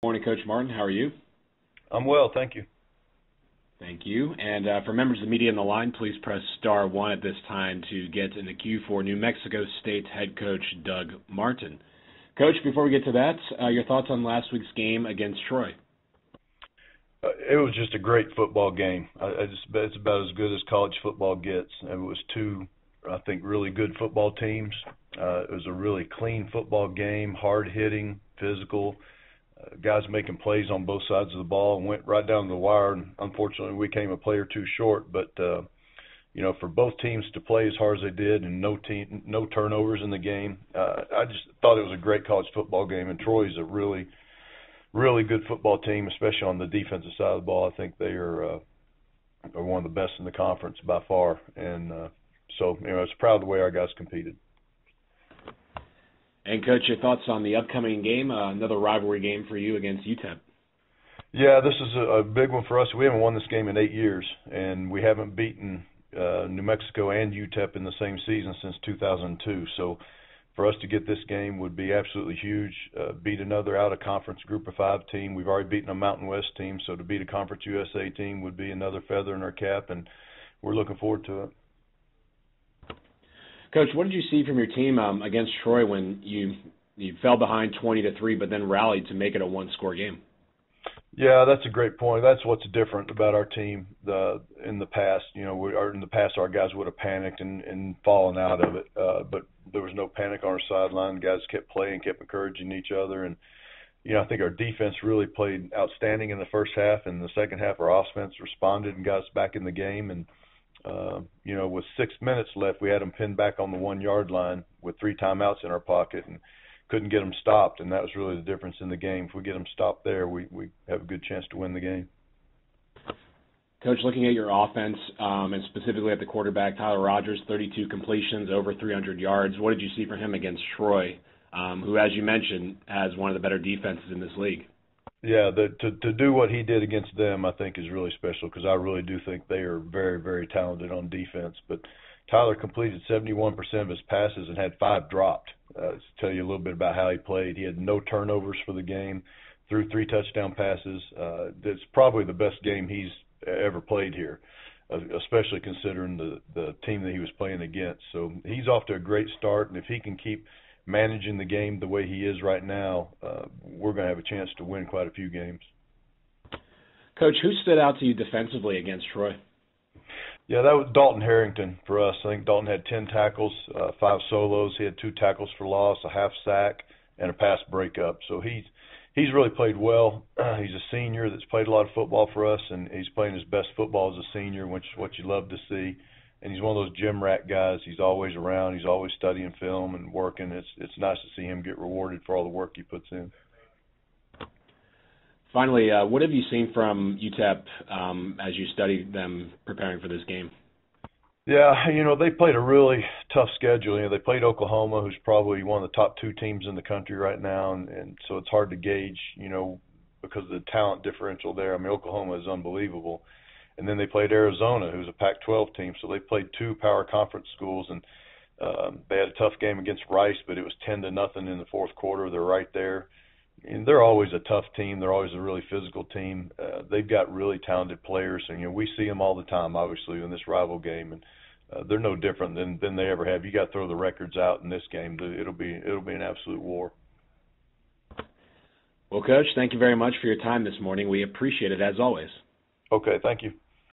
Morning, Coach Martin. How are you? I'm well, thank you. Thank you. And for members of the media on the line, please press star one at this time to get in the queue for New Mexico State head coach Doug Martin. Coach, before we get to that, your thoughts on last week's game against Troy? It was just a great football game. It's about as good as college football gets. It was two, I think, really good football teams. It was a really clean football game, hard-hitting, physical. Guys making plays on both sides of the ball and went right down the wire. And unfortunately, we came a play or two short. But for both teams to play as hard as they did and no turnovers in the game, I just thought it was a great college football game. And Troy's a really, really good football team, especially on the defensive side of the ball. I think they are one of the best in the conference by far. And so I was proud of the way our guys competed. And, Coach, your thoughts on the upcoming game, another rivalry game for you against UTEP? Yeah, this is a big one for us. We haven't won this game in 8 years, and we haven't beaten New Mexico and UTEP in the same season since 2002. So for us to get this game would be absolutely huge. Beat another out-of-conference Group of 5 team. We've already beaten a Mountain West team, so to beat a Conference USA team would be another feather in our cap, and we're looking forward to it. Coach, what did you see from your team against Troy when you fell behind 20-3, but then rallied to make it a one-score game? Yeah, that's a great point. That's what's different about our team in the past. In the past, our guys would have panicked and fallen out of it, but there was no panic on our sideline. The guys kept playing, kept encouraging each other, and I think our defense really played outstanding in the first half. In the second half, our offense responded and got us back in the game. And with 6 minutes left, we had them pinned back on the 1-yard line with 3 timeouts in our pocket and couldn't get them stopped, and that was really the difference in the game. If we get them stopped there, we have a good chance to win the game. Coach, looking at your offense, and specifically at the quarterback, Tyler Rogers, 32 completions, over 300 yards. What did you see from him against Troy, who, as you mentioned, has one of the better defenses in this league? Yeah, to do what he did against them, I think, is really special because I really do think they are very, very talented on defense. But Tyler completed 71% of his passes and had 5 dropped. To tell you a little bit about how he played, he had no turnovers for the game, threw 3 touchdown passes. It's probably the best game he's ever played here, especially considering the team that he was playing against. So he's off to a great start, and if he can keep managing the game the way he is right now, we're going to have a chance to win quite a few games. Coach, who stood out to you defensively against Troy? Yeah, that was Dalton Harrington for us. I think Dalton had 10 tackles, 5 solos. He had 2 tackles for loss, a half sack, and a pass breakup. So he's really played well. He's a senior that's played a lot of football for us, and he's playing his best football as a senior, which is what you love to see. And he's one of those gym rat guys. He's always around. He's always studying film and working. It's nice to see him get rewarded for all the work he puts in. Finally, what have you seen from UTEP as you studied them preparing for this game? Yeah, they played a really tough schedule. They played Oklahoma, who's probably one of the top 2 teams in the country right now, and so it's hard to gauge, because of the talent differential there. I mean, Oklahoma is unbelievable. And then they played Arizona, who's a Pac-12 team. So they played 2 power conference schools, and they had a tough game against Rice, but it was 10-0 in the fourth quarter. They're right there. And they're always a tough team. They're always a really physical team. They've got really talented players, and we see them all the time, obviously, in this rival game. And they're no different than they ever have. You got to throw the records out in this game. It'll be an absolute war. Well, Coach, thank you very much for your time this morning. We appreciate it as always. Okay, thank you.